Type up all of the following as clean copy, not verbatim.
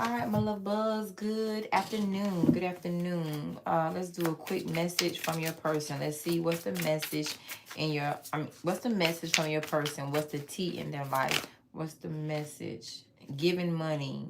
All right, my love buzz. Good afternoon. Good afternoon. Let's do a quick message from your person. Let's see what's the message in your. What's the message from your person? What's the tea in their life? What's the message? Giving money.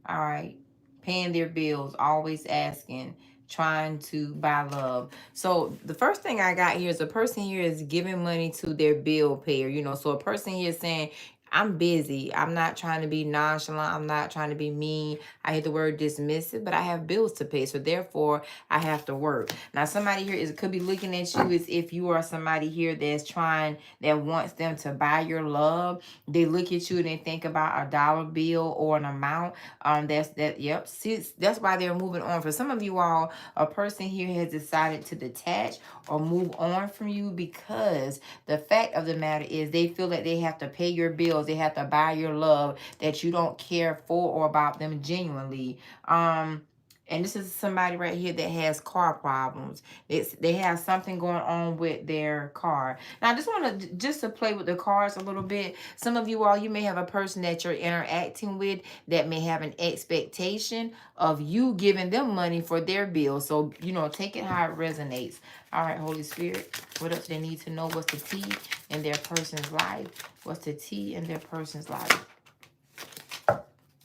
All right, paying their bills. Always asking. Trying to buy love. So the first thing I got here is a person here is giving money to their bill payer. So a person here is saying, I'm busy. I'm not trying to be nonchalant. I'm not trying to be mean. I hate the word dismissive, but I have bills to pay. So therefore, I have to work. Now, somebody here could be looking at you as if you are somebody here that wants them to buy your love. They look at you and they think about a dollar bill or an amount. Yep. See, that's why they're moving on. For some of you all, a person here has decided to detach or move on from you because the fact of the matter is they feel that they have to pay your bills, they have to buy your love, that you don't care for or about them genuinely. And this is somebody right here that has car problems. They have something going on with their car. Now, I just want to play with the cards a little bit. Some of you all, you may have a person that you're interacting with that may have an expectation of you giving them money for their bills. So, take it how it resonates. All right, Holy Spirit, what else they need to know? What's the tea in their person's life? What's the tea in their person's life?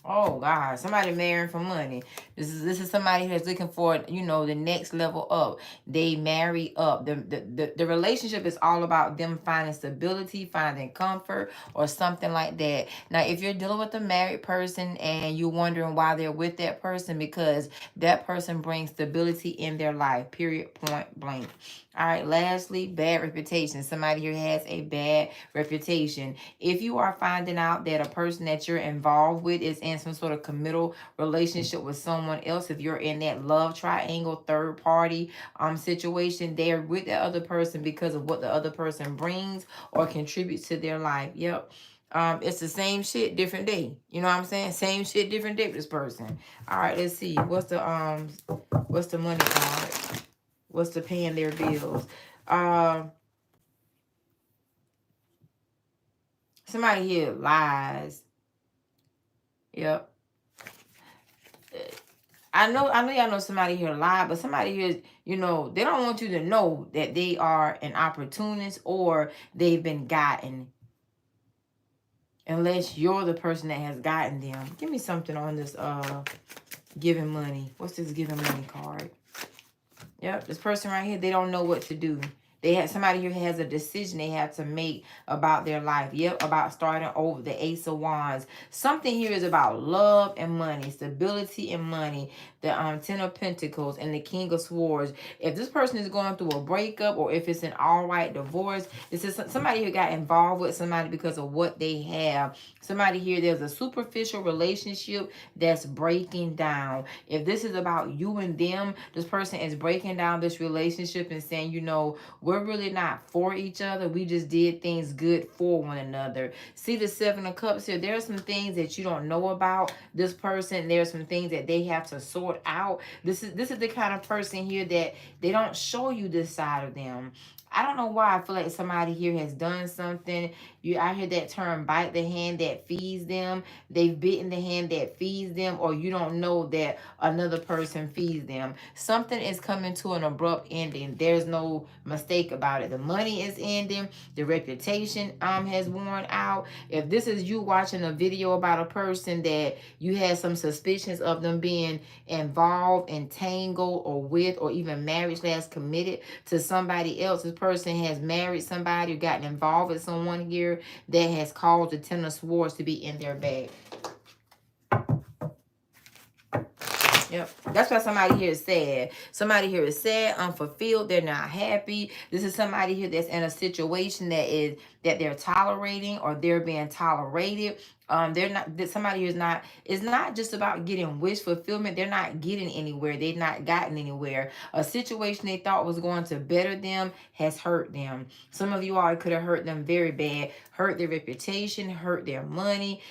Oh God, somebody marrying for money. This is somebody who's looking for, the next level up. They marry up. The relationship is all about them finding stability, finding comfort, or something like that. Now, if you're dealing with a married person and you're wondering why they're with that person, because that person brings stability in their life, period, point blank. All right, lastly, bad reputation. Somebody here has a bad reputation. If you are finding out that a person that you're involved with is in some sort of committal relationship with someone else, if you're in that love triangle, third party situation, they're with the other person because of what the other person brings or contributes to their life. Yep. It's the same shit, different day. You know what I'm saying? Same shit, different day with this person. All right, let's see. What's the money card? What's the paying their bills? Somebody here lies. Yep. I know y'all know somebody here lie, but somebody here, they don't want you to know that they are an opportunist or they've been gotten. Unless you're the person that has gotten them. Give me something on this giving money. What's this giving money card? Yep, this person right here, they don't know what to do. Somebody here has a decision they have to make about their life. Yep, about starting over. The Ace of Wands. Something here is about love and money, stability and money. The Ten of Pentacles and the King of Swords. If this person is going through a breakup or if it's an all-right divorce, this is somebody who got involved with somebody because of what they have. Somebody here, there's a superficial relationship that's breaking down. If this is about you and them, this person is breaking down this relationship and saying, we're really not for each other. We just did things good for one another. See the Seven of Cups here. There are some things that you don't know about this person. There are some things that they have to sort out. This is the kind of person here that they don't show you this side of them. I don't know why I feel like somebody here has done something. I hear that term, bite the hand that feeds them. They've bitten the hand that feeds them, or you don't know that another person feeds them. Something is coming to an abrupt ending. There's no mistake about it. The money is ending. The reputation has worn out. If this is you watching a video about a person that you had some suspicions of them being involved, entangled, or with, or even marriage / committed to somebody else, this person has married somebody or gotten involved with someone here that has caused the Ten of Swords to be in their bag. Yep. That's why somebody here is sad. Somebody here is sad, unfulfilled. They're not happy. This is somebody here that's in a situation that they're tolerating or they're being tolerated. They're not, somebody who's not, it's not just about getting wish fulfillment. They're not getting anywhere. They've not gotten anywhere. A situation they thought was going to better them has hurt them. Some of you all could have hurt them very bad, hurt their reputation, hurt their money,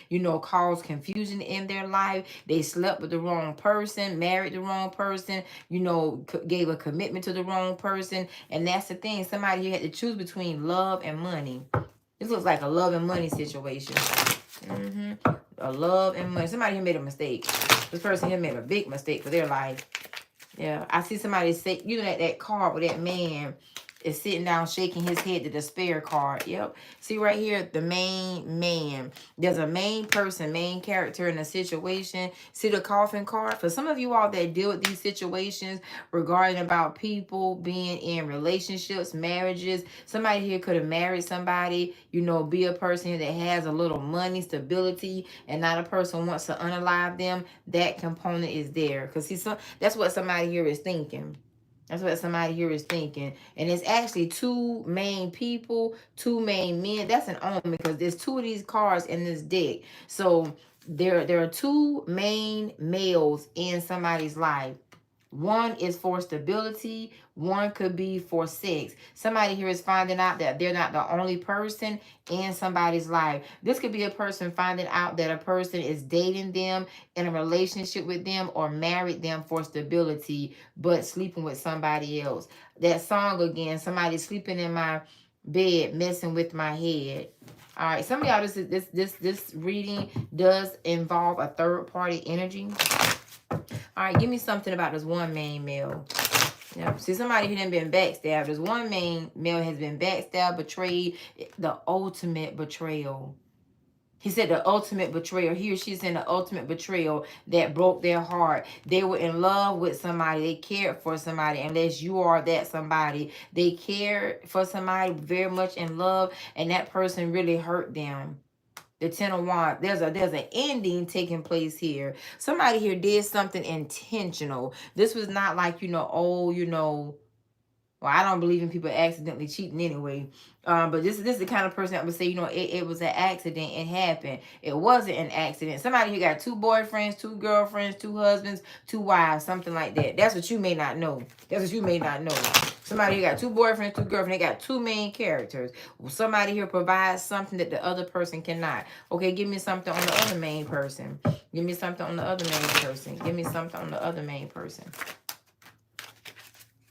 caused confusion in their life. They slept with the wrong person, married the wrong person, gave a commitment to the wrong person. And that's the thing. Somebody here had to choose between love and money. This looks like a love and money situation. love and money. Somebody here made a mistake. This person here made a big mistake for their life. Yeah, I see somebody say, you know, that card where that man is sitting down shaking his head, the despair card. Yep. See right here, the main man. There's a main person, main character in a situation. See the coffin card? For some of you all that deal with these situations regarding about people being in relationships, marriages, somebody here could have married somebody, you know, be a person that has a little money, stability, and not a person who wants to unalive them. That component is there. Because see, that's what somebody here is thinking. That's what somebody here is thinking. And it's actually two main people, two main men. That's an omen because there's two of these cards in this deck. So there are two main males in somebody's life. One is for stability. One could be for sex. Somebody here is finding out that they're not the only person in somebody's life. This could be a person finding out that a person is dating them, in a relationship with them, or married them for stability, but sleeping with somebody else. That song again, somebody sleeping in my bed, messing with my head. All right, some of y'all, this reading does involve a third party energy. All right, give me something about this one main male. Yeah, see, somebody who done been backstabbed. This one main male has been backstabbed, betrayed, the ultimate betrayal. He said the ultimate betrayal. He or she's in the ultimate betrayal that broke their heart. They were in love with somebody. They cared for somebody. Unless you are that somebody. They cared for somebody, very much in love, and that person really hurt them. The Ten of Wands. There's an ending taking place here. Somebody here did something intentional. This was not like, well, I don't believe in people accidentally cheating anyway. But this is the kind of person that would say, it was an accident. It happened. It wasn't an accident. Somebody who got 2 boyfriends, 2 girlfriends, 2 husbands, 2 wives, something like that. That's what you may not know. Somebody who got 2 boyfriends, 2 girlfriends, they got 2 main characters. Somebody here provides something that the other person cannot. Okay, give me something on the other main person. Give me something on the other main person. Give me something on the other main person.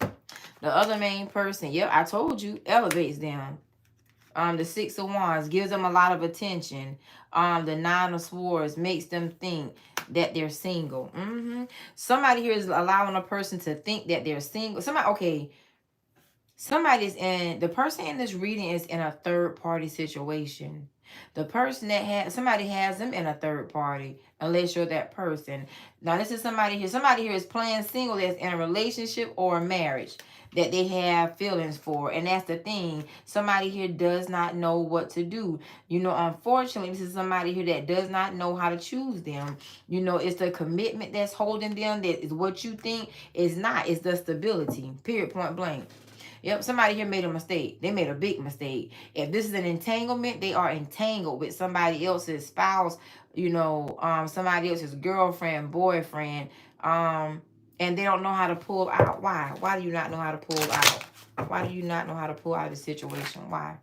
The other main person, yep, I told you, elevates them. The 6 of Wands gives them a lot of attention. The 9 of Swords makes them think that they're single. Somebody here is allowing a person to think that they're single. The person in this reading is in a third party situation. The person somebody has them in a third party, unless you're that person. Now, this is somebody here. Somebody here is playing single that's in a relationship or a marriage that they have feelings for. And that's the thing. Somebody here does not know what to do. Unfortunately, this is somebody here that does not know how to choose them. It's the commitment that's holding them. That is what you think is not. It's the stability. Period, point blank. Yep, somebody here made a mistake. They made a big mistake. If this is an entanglement, they are entangled with somebody else's spouse, somebody else's girlfriend, boyfriend, and they don't know how to pull out. Why? Why do you not know how to pull out? Why do you not know how to pull out of the situation? Why?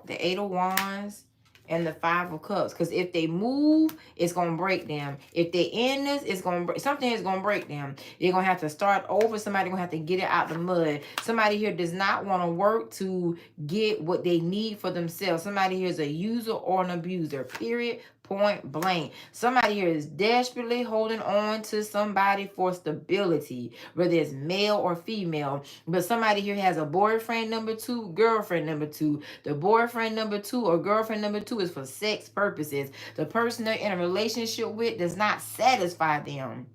The 8 of Wands and the 5 of Cups. Because if they move, it's going to break them. If they end this, something is going to break them. They're going to have to start over. Somebody going to have to get it out the mud. Somebody here does not want to work to get what they need for themselves. Somebody here is a user or an abuser. Period. Point blank. Somebody here is desperately holding on to somebody for stability, whether it's male or female. But somebody here has a boyfriend number 2, girlfriend number 2. The boyfriend number 2 or girlfriend number 2 is for sex purposes. The person they're in a relationship with does not satisfy them.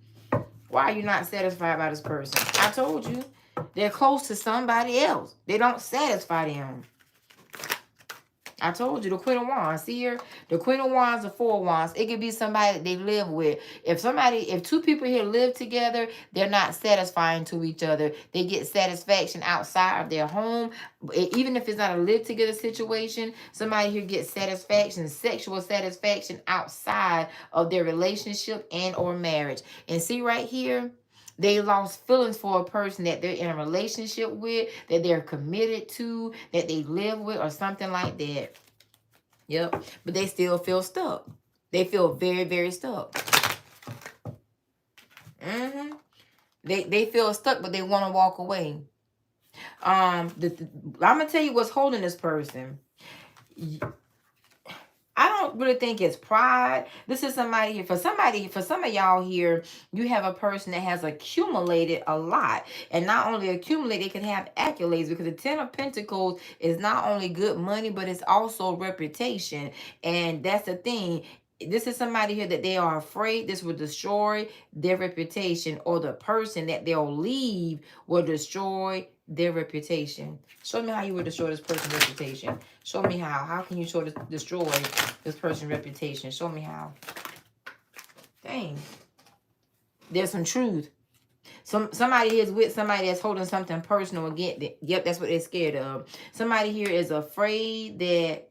Why are you not satisfied by this person? I told you. They're close to somebody else. They don't satisfy them. I told you, the Queen of Wands. See here? The Queen of Wands, the 4 of Wands. It could be somebody that they live with. If 2 people here live together, they're not satisfying to each other. They get satisfaction outside of their home. Even if it's not a live together situation, somebody here gets satisfaction, sexual satisfaction outside of their relationship and or marriage. And see right here? They lost feelings for a person that they're in a relationship with, that they're committed to, that they live with, or something like that. Yep. But they still feel stuck. They feel very, very stuck. They feel stuck, but they want to walk away. I'm going to tell you what's holding this person. I don't really think it's pride. This is somebody here. For some of y'all here, you have a person that has accumulated a lot. And not only accumulated, they can have accolades, because the Ten of Pentacles is not only good money, but it's also reputation. And that's the thing. This is somebody here that they are afraid this will destroy their reputation, or the person that they'll leave will destroy their reputation. Show me how you would destroy this person's reputation. Show me how. How can you destroy this person's reputation? Show me how. Dang. There's some truth. Somebody is with somebody that's holding something personal against it. Yep, that's what they're scared of. Somebody here is afraid that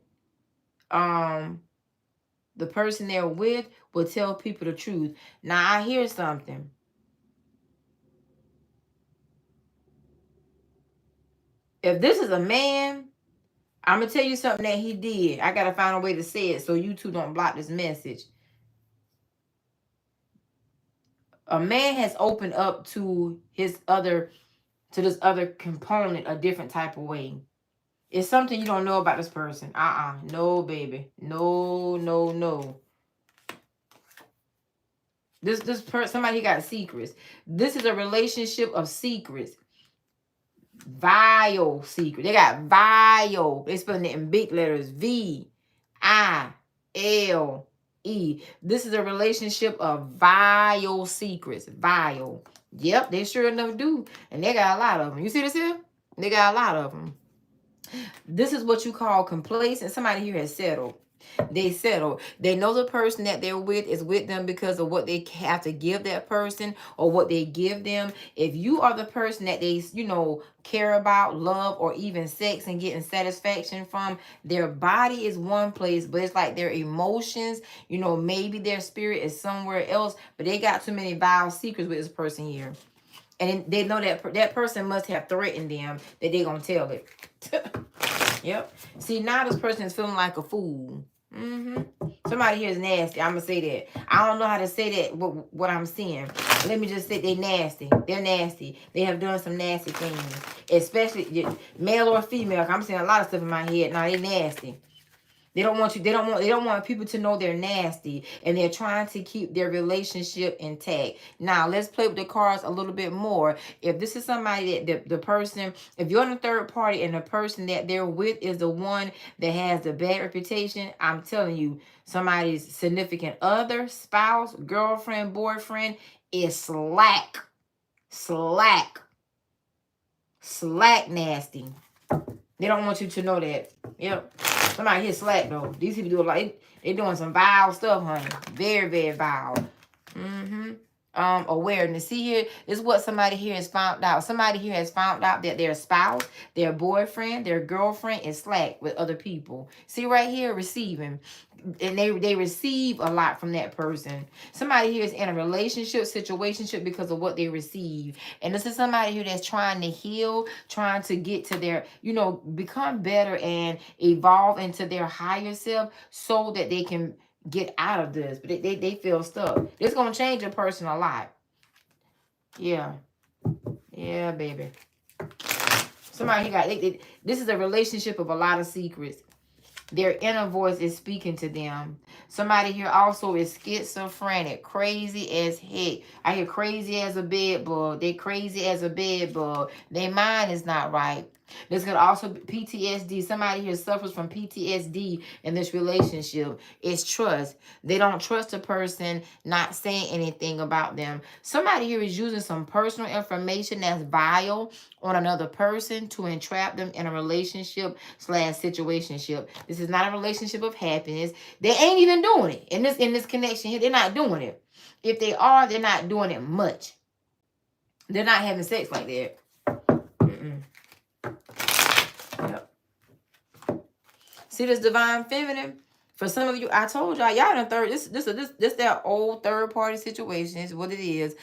the person they're with will tell people the truth. Now I hear something. If this is a man, I'm going to tell you something that he did. I got to find a way to say it so you two don't block this message. A man has opened up to this other component a different type of way. It's something you don't know about this person. No, baby. No, no, no. This person, somebody got secrets. This is a relationship of secrets. Vile secret. They got vile. They spelling it in big letters. VILE. This is a relationship of vile secrets. Vile. Yep, they sure enough do. And they got a lot of them. You see this here? They got a lot of them. This is what you call complacent. Somebody here has settled. They settle. They know the person that they're with is with them because of what they have to give that person or what they give them. If you are the person that they, care about, love, or even sex and getting satisfaction from, their body is one place, but it's like their emotions, maybe their spirit is somewhere else, but they got too many vile secrets with this person here. And they know that person must have threatened them that they're going to tell it. Yep. See, now this person is feeling like a fool. Somebody here is nasty. I'm going to say that. I don't know how to say that, what I'm seeing. Let me just say they nasty. They're nasty. They have done some nasty things. Especially male or female. I'm seeing a lot of stuff in my head. Now, they nasty. They don't want people to know they're nasty, and they're trying to keep their relationship intact. Now, let's play with the cards a little bit more. If this is somebody that the person, if you're in the third party and the person that they're with is the one that has the bad reputation, I'm telling you, somebody's significant other, spouse, girlfriend, boyfriend is slack nasty. They don't want you to know that. Yep. Somebody here slack though. These people do a lot. They doing some vile stuff, honey. Very, very vile. Awareness. See here, this is what somebody here has found out. Somebody here has found out that their spouse, their boyfriend, their girlfriend is slack with other people. See right here, receiving. And they receive a lot from that person. Somebody here is in a relationship, situationship because of what they receive. And this is somebody here that's trying to heal, trying to get to their, become better and evolve into their higher self so that they can get out of this. But they feel stuck. It's going to change a person a lot. Yeah. Yeah, baby. Somebody here this is a relationship of a lot of secrets. Their inner voice is speaking to them. Somebody here also is schizophrenic, crazy as heck. I hear crazy as a bed bug. They crazy as a bed bug. Their mind is not right. This could also be PTSD. Somebody here suffers from PTSD in this relationship. It's trust. They don't trust a person not saying anything about them. Somebody here is using some personal information that's vile on another person to entrap them in a relationship / situationship. This is not a relationship of happiness. They ain't even doing it. In this connection here, they're not doing it. If they are, they're not doing it much. They're not having sex like that. Yep. See this divine feminine? For some of you, I told y'all in the third. This that old third party situation is what it is.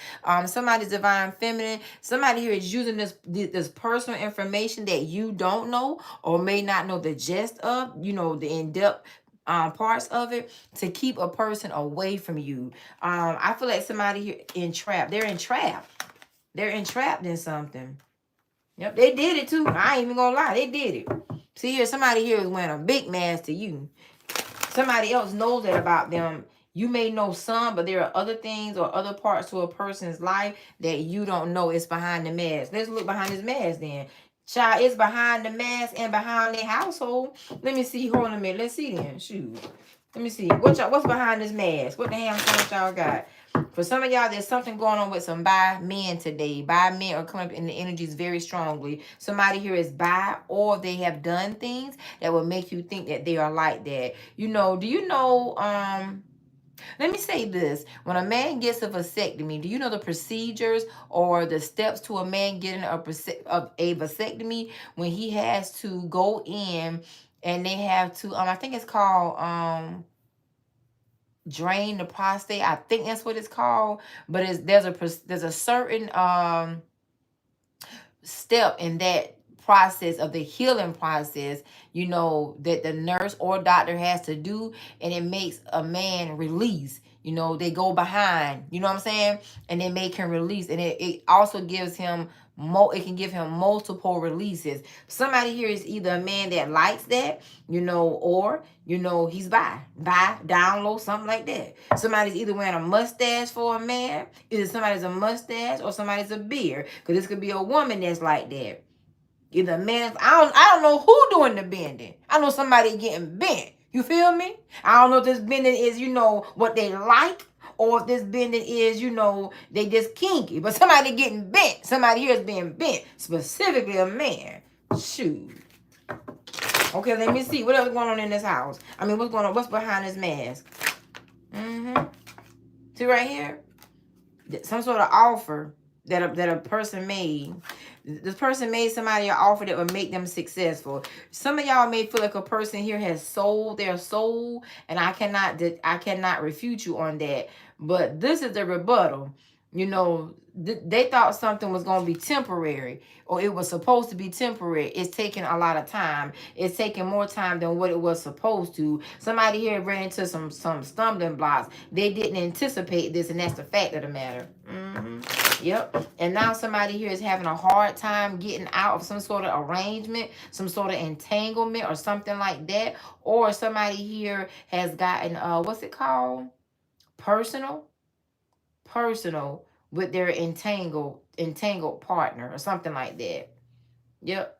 Somebody's divine feminine. Somebody here is using this personal information that you don't know or may not know the gist of. The in-depth parts of it to keep a person away from you. I feel like somebody here entrapped. They're entrapped. They're entrapped in something. Yep, they did it too. I ain't even gonna lie, they did it. See here, somebody here is wearing a big mask to you. somebody else knows that about them. You may know some, but there are other things or other parts to a person's life that you don't know. It's behind the mask. Let's look behind this mask then. Child, it's behind the mask and behind their household. Let me see. Hold on a minute. Let's see then. Shoot. Let me see. What's behind this mask? What the hell y'all got? For some of y'all, there's something going on with some bi men today. Bi men are coming up in the energies very strongly. Somebody here is bi, or they have done things that will make you think that they are like that. You know, do you know, let me say this. When a man gets a vasectomy, do you know the procedures or the steps to a man getting a vasectomy? When he has to go in and they have to, I think it's called, drain the prostate. I think that's what it's called. But there's a certain step in that process of the healing process, you know, that the nurse or doctor has to do, and it makes a man release. You know, they go behind, you know what I'm saying? And they make him release. And it also gives him it can give him multiple releases. Somebody here is either a man that likes that, you know, or, you know, he's bi, down low, something like that. Somebody's either wearing a mustache for a man, either somebody's a mustache or somebody's a beard. Because this could be a woman that's like that. Either a man, I don't know who doing the bending. I know somebody getting bent. You feel me? I don't know if this bending is, you know, what they like, or if this bending is, you know, they just kinky. But somebody getting bent. Somebody here is being bent. Specifically a man. Shoot. Okay, let me see. What else going on in this house? I mean, what's going on? What's behind this mask? See right here? Some sort of offer that a person made. This person made somebody an offer that would make them successful. Some of y'all may feel like a person here has sold their soul, and I cannot refute you on that. But this is the rebuttal. You know, they thought something was going to be temporary, or it was supposed to be temporary. It's taking a lot of time. It's taking more time than what it was supposed to. Somebody here ran into some stumbling blocks. They didn't anticipate this, and that's the fact of the matter. Yep. And now somebody here is having a hard time getting out of some sort of arrangement, some sort of entanglement or something like that. Or somebody here has gotten, what's it called? Personal with their entangled partner or something like that. Yep.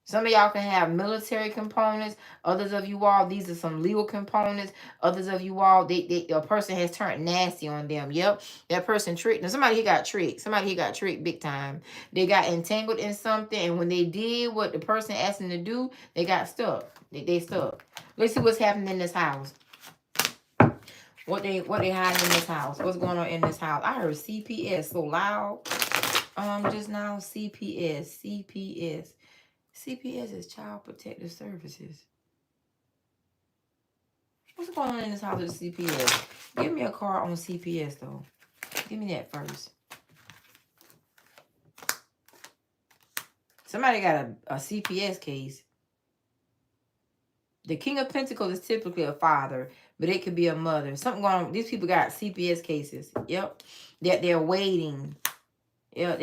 Some of y'all can have military components. Others of you all, these are some legal components. Others of you all, a person has turned nasty on them. Yep. That person tricked. Now, somebody here got tricked. Somebody here got tricked big time. They got entangled in something, and when they did what the person asked them to do, they got stuck. They stuck. Let's see what's happening in this house. What they hiding in this house? What's going on in this house? I heard CPS so loud. Just now, CPS. CPS is Child Protective Services. What's going on in this house with CPS? Give me a card on CPS, though. Give me that first. Somebody got a CPS case. The King of Pentacles is typically a father, but it could be a mother. Something going on. These people got CPS cases. Yep. That they're waiting. Yeah,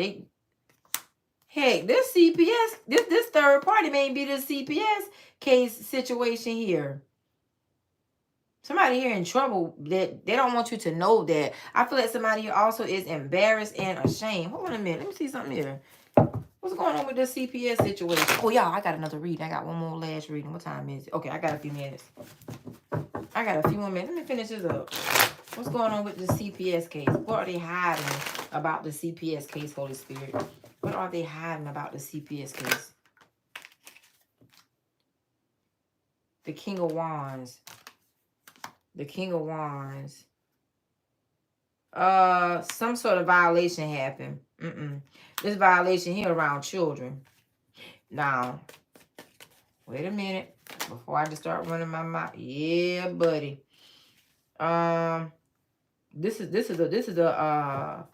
Heck, this CPS, this third party may be the CPS case situation here. Somebody here in trouble that they don't want you to know that. I feel like somebody here also is embarrassed and ashamed. Hold on a minute. Let me see something here. What's going on with this CPS situation? Oh, y'all, I got another reading. I got one more last reading. What time is it? Okay, I got a few minutes. I got a few more minutes. Let me finish this up. What's going on with the CPS case? What are they hiding about the CPS case, Holy Spirit? What are they hiding about the CPS case? The King of Wands. The King of Wands. Some sort of violation happened. This violation here around children. Now, wait a minute. Before I just start running my mouth. Yeah, buddy. This is a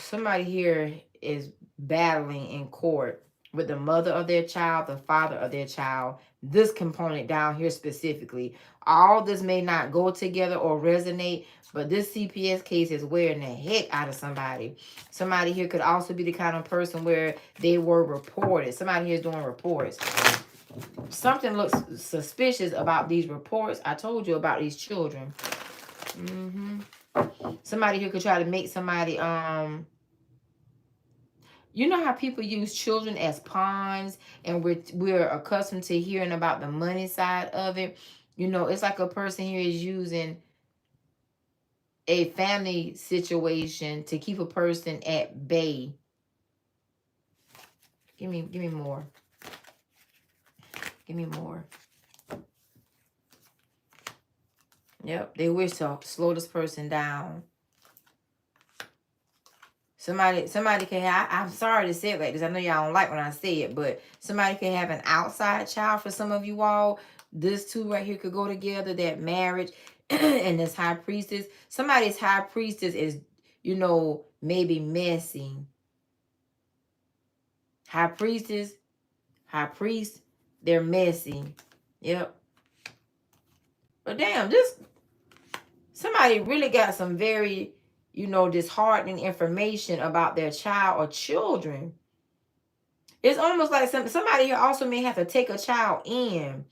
somebody here is battling in court with the mother of their child, the father of their child. This component down here specifically. All this may not go together or resonate, but this CPS case is wearing the heck out of somebody. Somebody here could also be the kind of person where they were reported. Somebody here is doing reports. Something looks suspicious about these reports. I told you about these children. Somebody here could try to make somebody, you know how people use children as pawns, and we're accustomed to hearing about the money side of it. You know, it's like a person here is using a family situation to keep a person at bay. Give me more. Give me more. Yep, they wish to slow this person down. Somebody can have, I'm sorry to say it like this. I know y'all don't like when I say it, but somebody can have an outside child for some of you all. This two right here could go together, that marriage and this high priestess. Somebody's high priestess is, you know, maybe messy. High priestess, high priest, they're messy. Yep. But damn, this, somebody really got some very, you know, disheartening information about their child or children. It's almost like somebody here also may have to take a child in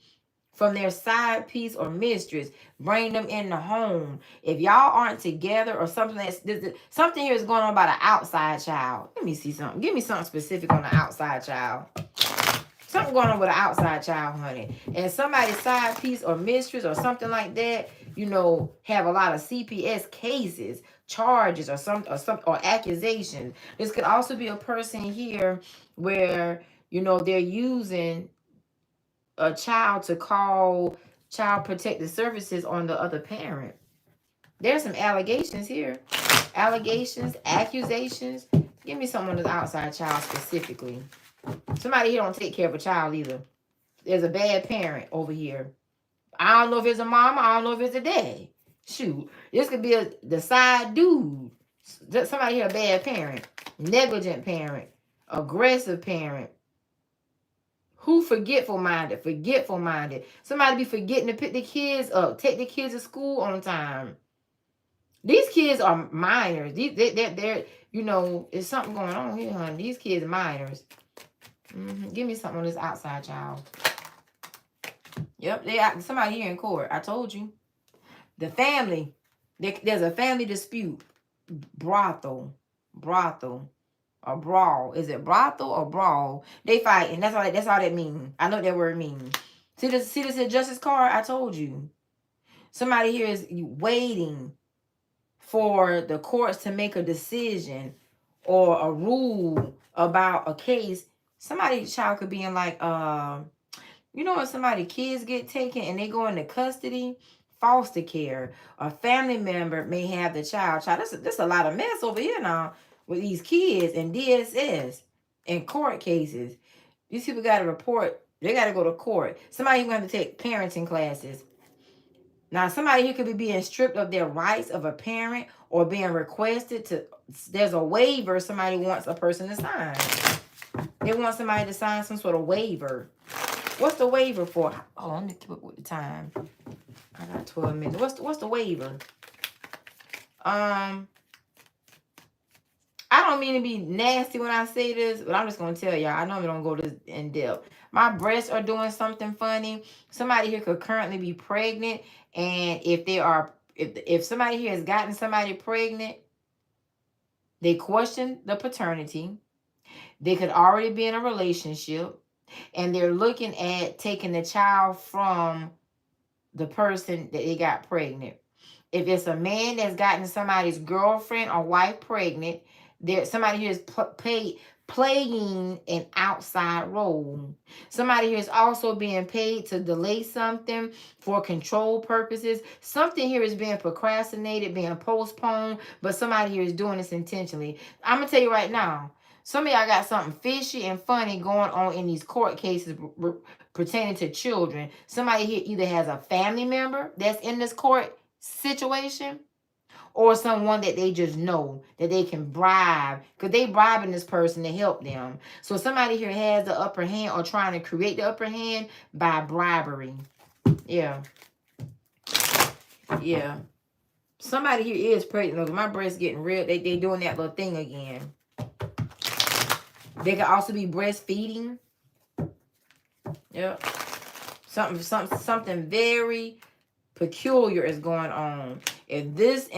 from their side piece or mistress, bring them in the home. If y'all aren't together or something, something here is going on about an outside child. Let me see something. Give me something specific on the outside child. Something going on with an outside child, honey. And somebody's side piece or mistress or something like that, you know, have a lot of CPS cases, charges or accusations. This could also be a person here where, you know, they're using a child to call child protective services on the other parent. There's some allegations here. Allegations, accusations. Give me someone on the outside child specifically. Somebody here don't take care of a child either. There's a bad parent over here. I don't know if it's a mama. I don't know if it's a dad. Shoot. This could be the side dude. Somebody here a bad parent. Negligent parent. Aggressive parent. Who forgetful-minded? Forgetful-minded. Somebody be forgetting to pick the kids up. Take the kids to school on time. These kids are minors. They're, you know, there's something going on here, honey. These kids are minors. Give me something on this outside child. Yep, somebody here in court. I told you. The family. There's a family dispute. Brothel. Or brawl. Is it brothel or brawl? They fighting. That's all that means. I know what that word means. See this injustice card? I told you. Somebody here is waiting for the courts to make a decision or a rule about a case. Somebody's child could be in like, you know, when somebody's kids get taken and they go into custody, foster care, a family member may have the child. There's a lot of mess over here now with these kids and DSS and court cases. These people got to report. They got to go to court. Somebody going to have to take parenting classes. Now, somebody here could be being stripped of their rights of a parent or being requested to, there's a waiver somebody wants a person to sign. They want somebody to sign some sort of waiver. What's the waiver for? Oh, let me keep up with the time. I got 12 minutes. What's the waiver? I don't mean to be nasty when I say this, but I'm just going to tell y'all. I normally don't go this in depth. My breasts are doing something funny. Somebody here could currently be pregnant. And if somebody here has gotten somebody pregnant, they question the paternity. They could already be in a relationship. And they're looking at taking the child from the person that they got pregnant. If it's a man that's gotten somebody's girlfriend or wife pregnant, somebody here is playing an outside role. Somebody here is also being paid to delay something for control purposes. Something here is being procrastinated, being postponed, but somebody here is doing this intentionally. I'm going to tell you right now, some of y'all got something fishy and funny going on in these court cases pertaining to children. Somebody here either has a family member that's in this court situation, or someone that they just know that they can bribe, because they bribing this person to help them. So somebody here has the upper hand or trying to create the upper hand by bribery. Yeah. Somebody here is pregnant. Look, my breast's getting real. They doing that little thing again. They could also be breastfeeding. Yep. Something very peculiar is going on. If this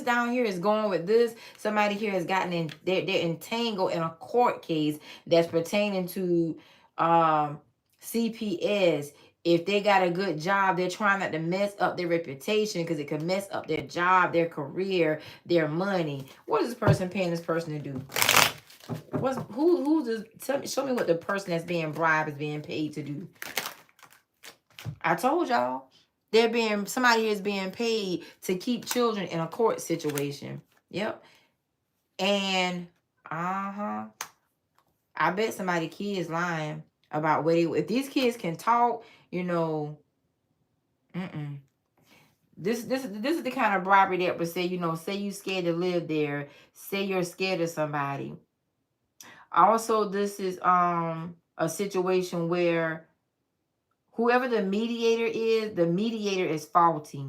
down here is going with this, somebody here has gotten in, they're entangled in a court case that's pertaining to CPS. If they got a good job, they're trying not to mess up their reputation because it could mess up their job, their career, their money. What is this person paying this person to do? Who's this? Show me what the person that's being bribed is being paid to do. I told y'all. Somebody is being paid to keep children in a court situation. Yep. And I bet somebody kids lying about what if these kids can talk, you know, This is the kind of bribery that would say, say you scared to live there, say you're scared of somebody. Also, this is a situation where whoever the mediator is faulty.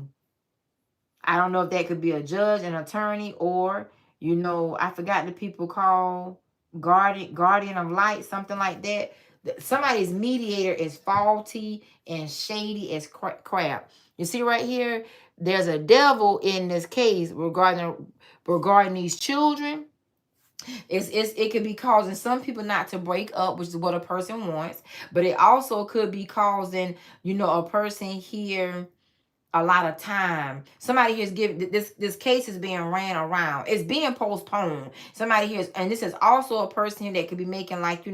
I don't know if that could be a judge, an attorney, or, I forgot the people call guardian of light, something like that. Somebody's mediator is faulty and shady as crap. You see right here, there's a devil in this case regarding these children. It could be causing some people not to break up, which is what a person wants, but it also could be causing, a person here a lot of time. Somebody here is giving this case is being ran around. It's being postponed. Somebody here is, and this is also a person here that could be making, like,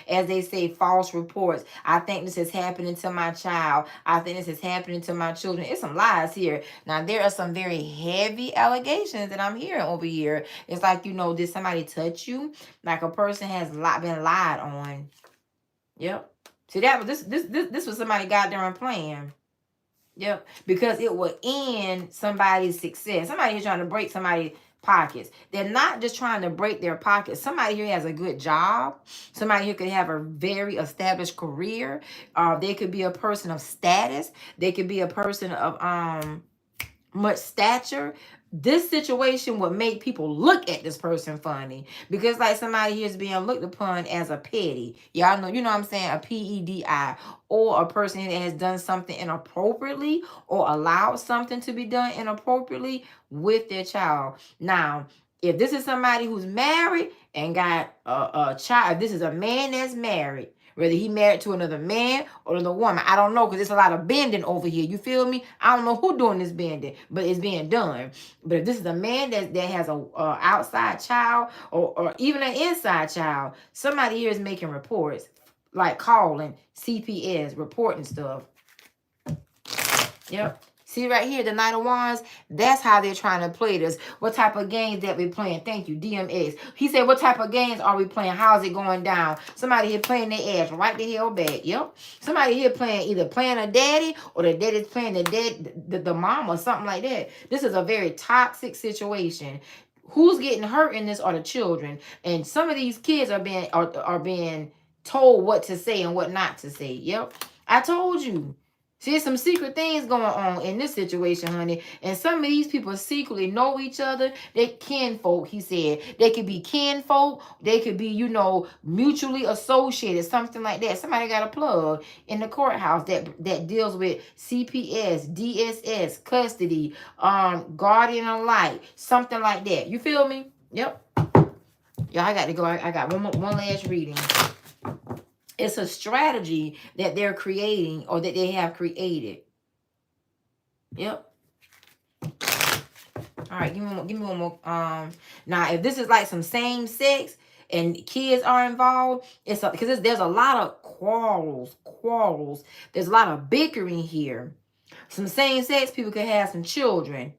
as they say, false reports. I think this is happening to my child. I think this is happening to my children. It's some lies here. Now, there are some very heavy allegations that I'm hearing over here. It's like, did somebody touch you? Like a person has been lied on. Yep. See, that was this was somebody got there and playing. Yep, because it will end somebody's success. Somebody here trying to break somebody's pockets. They're not just trying to break their pockets. Somebody here has a good job. Somebody here could have a very established career. They could be a person of status. They could be a person of much stature. This situation would make people look at this person funny because, like, somebody here is being looked upon as a petty. Y'all know, what I'm saying, a PEDI, or a person that has done something inappropriately or allowed something to be done inappropriately with their child. Now, if this is somebody who's married and got a child, if this is a man that's married, whether he married to another man or another woman, I don't know, because there's a lot of bending over here. You feel me? I don't know who doing this bending, but it's being done. But if this is a man that has a outside child or even an inside child, somebody here is making reports, like calling CPS, reporting stuff. Yep. See right here, the Knight of Wands, that's how they're trying to play this. What type of games that we playing? Thank you, DMX. He said, what type of games are we playing? How's it going down? Somebody here playing their ass right the hell back. Yep. Somebody here either playing a daddy or the daddy's playing the mom or something like that. This is a very toxic situation. Who's getting hurt in this are the children. And some of these kids are being told what to say and what not to say. Yep. I told you. See, there's some secret things going on in this situation, honey. And some of these people secretly know each other. They kinfolk, he said. They could be kinfolk. They could be, mutually associated, something like that. Somebody got a plug in the courthouse that deals with CPS, DSS, custody, guardian of light, something like that. You feel me? Yep. Y'all, I got to go. I got one last reading. It's a strategy that they're creating or that they have created. Yep. All right, give me one more. Now, if this is like some same sex and kids are involved, it's because there's a lot of quarrels. There's a lot of bickering here. Some same sex people could have some children.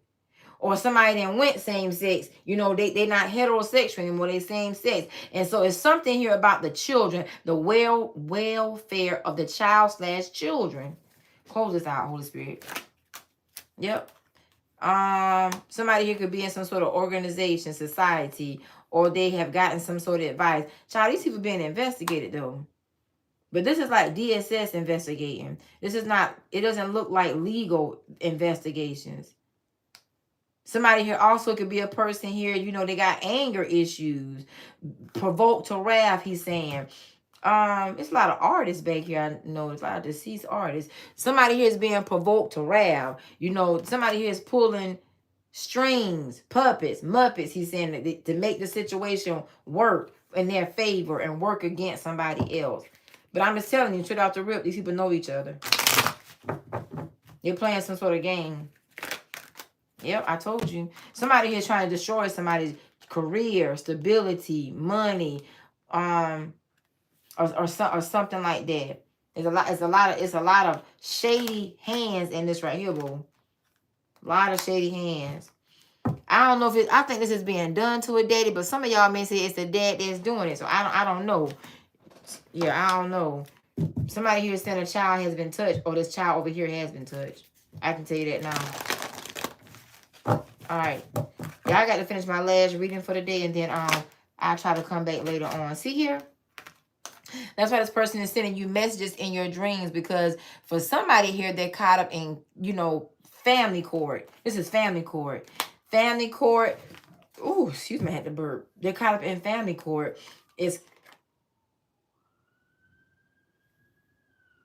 Or somebody that went same sex, they're not heterosexual anymore, they same sex. And so it's something here about the children, the welfare of the child/children. Close this out, Holy Spirit. Yep. Somebody here could be in some sort of organization, society, or they have gotten some sort of advice. Child, these people being investigated though. But this is like DSS investigating. This is not, it doesn't look like legal investigations. Somebody here also could be a person here, they got anger issues, provoked to wrath, he's saying. It's a lot of artists back here. I know it's a lot of deceased artists. Somebody here is being provoked to wrath. You know, somebody here is pulling strings, puppets, muppets. He's saying that to make the situation work in their favor and work against somebody else. But I'm just telling you, straight out the rip, these people know each other. They're playing some sort of game. Yep, I told you. Somebody here trying to destroy somebody's career, stability, money, or something like that. It's a lot of shady hands in this right here, boo. A lot of shady hands. I don't know if I think this is being done to a daddy, but some of y'all may say it's the dad that's doing it. So I don't know. Yeah, I don't know. Somebody here saying a child has been touched, or this child over here has been touched. I can tell you that now. All right. Yeah, I got to finish my last reading for the day, and then I'll try to come back later on. See here? That's why this person is sending you messages in your dreams, because for somebody here, they're caught up in, you know, family court. This is family court. Family court. Ooh, excuse me, I had to burp. They're caught up in family court. It's,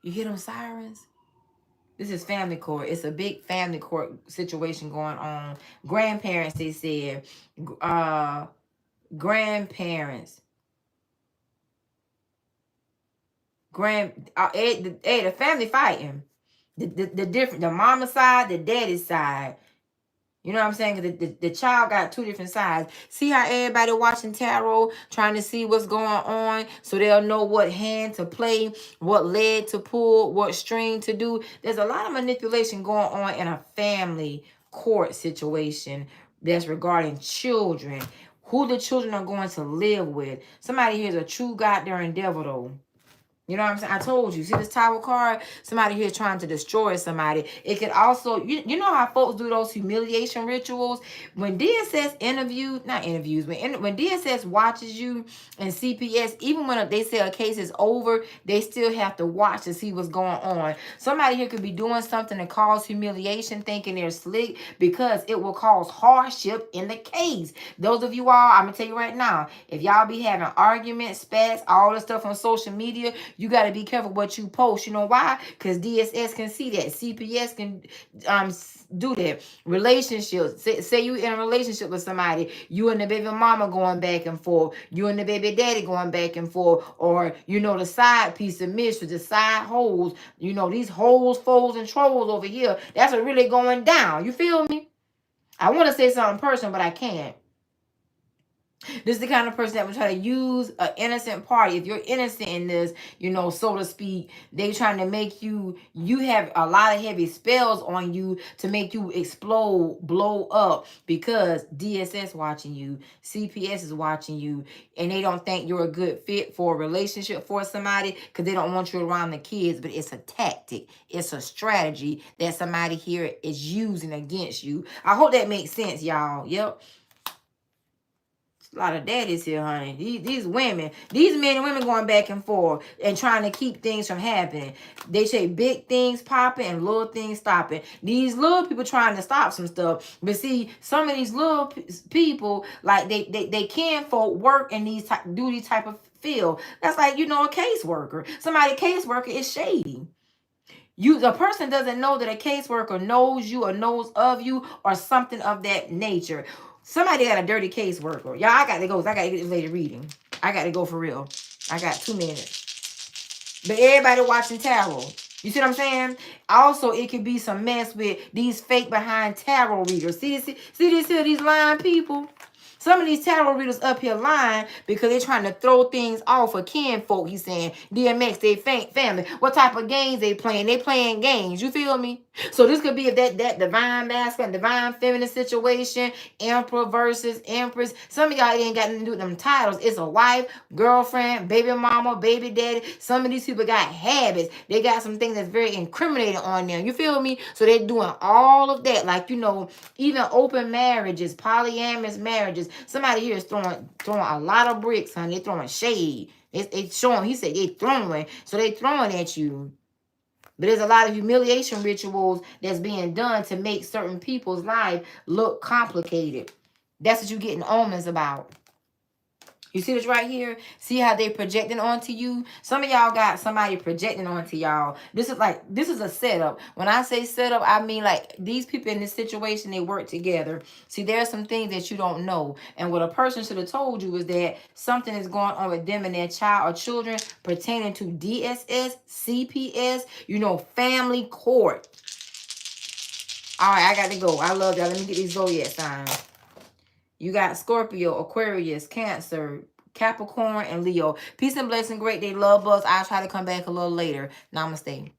you hear them sirens? This is family court. It's a big family court situation going on. Grandparents, they said. Grandparents. The family fighting. The mama side, the daddy side. You know what I'm saying? The child got two different sides. See how everybody watching tarot, trying to see what's going on, so they'll know what hand to play, what leg to pull, what string to do. There's a lot of manipulation going on in a family court situation that's regarding children. Who the children are going to live with. Somebody here is a true goddamn devil, though. You know what I'm saying? I told you. See this tower card? Somebody here trying to destroy somebody. It could also, you know how folks do those humiliation rituals? When DSS when DSS watches you and CPS, even when they say a case is over, they still have to watch to see what's going on. Somebody here could be doing something to cause humiliation, thinking they're slick, because it will cause hardship in the case. Those of you all, I'm going to tell you right now, if y'all be having arguments, spats, all this stuff on social media, you got to be careful what you post. You know why? Because DSS can see that. CPS can do that. Relationships. Say you in a relationship with somebody. You and the baby mama going back and forth. You and the baby daddy going back and forth. Or, you know, the side piece of mistress, the side holes. You know, these holes, foes, and trolls over here. That's what really going down. You feel me? I want to say something personal, but I can't. This is the kind of person that would try to use an innocent party. If you're innocent in this, you know, so to speak, they trying to make you have a lot of heavy spells on you to make you explode, blow up, because DSS watching you, CPS is watching you, and they don't think you're a good fit for a relationship for somebody because they don't want you around the kids. But it's a tactic. It's a strategy that somebody here is using against you. I hope that makes sense, y'all. Yep. A lot of daddies here, honey. These women, these men and women going back and forth and trying to keep things from happening. They say big things popping and little things stopping. These little people trying to stop some stuff. But see, some of these little people, like they can folk work in these do these type of field. That's like, you know, a caseworker. Somebody caseworker is shady. The person doesn't know that a caseworker knows you or knows of you or something of that nature. Somebody got a dirty caseworker. Y'all, I got to go. I got to get this lady reading. I got to go for real. I got 2 minutes. But everybody watching tarot. You see what I'm saying? Also, it could be some mess with these fake behind tarot readers. See these lying people? Some of these tarot readers up here lying because they're trying to throw things off for kinfolk. He's saying DMX, they family. What type of games they playing? They playing games. You feel me? So this could be that divine masculine, divine feminine situation, emperor versus empress. Some of y'all ain't got nothing to do with them titles. It's a wife, girlfriend, baby mama, baby daddy. Some of these people got habits. They got some things that's very incriminating on them. You feel me? So they're doing all of that. Like, you know, even open marriages, polyamorous marriages. Somebody here is throwing a lot of bricks, honey. They're throwing shade. It's showing. He said they throwing. So they throwing at you. But there's a lot of humiliation rituals that's being done to make certain people's life look complicated. That's what you're getting omens about. You see this right here? See how they projecting onto you? Some of y'all got somebody projecting onto y'all. This is a setup. When I say setup, I mean like these people in this situation, they work together. See, there are some things that you don't know. And what a person should have told you is that something is going on with them and their child or children pertaining to DSS, CPS, family court. All right, I got to go. I love y'all. Let me get these zodiac signs. You got Scorpio, Aquarius, Cancer, Capricorn, and Leo. Peace and blessing. Great day. Love us. I'll try to come back a little later. Namaste.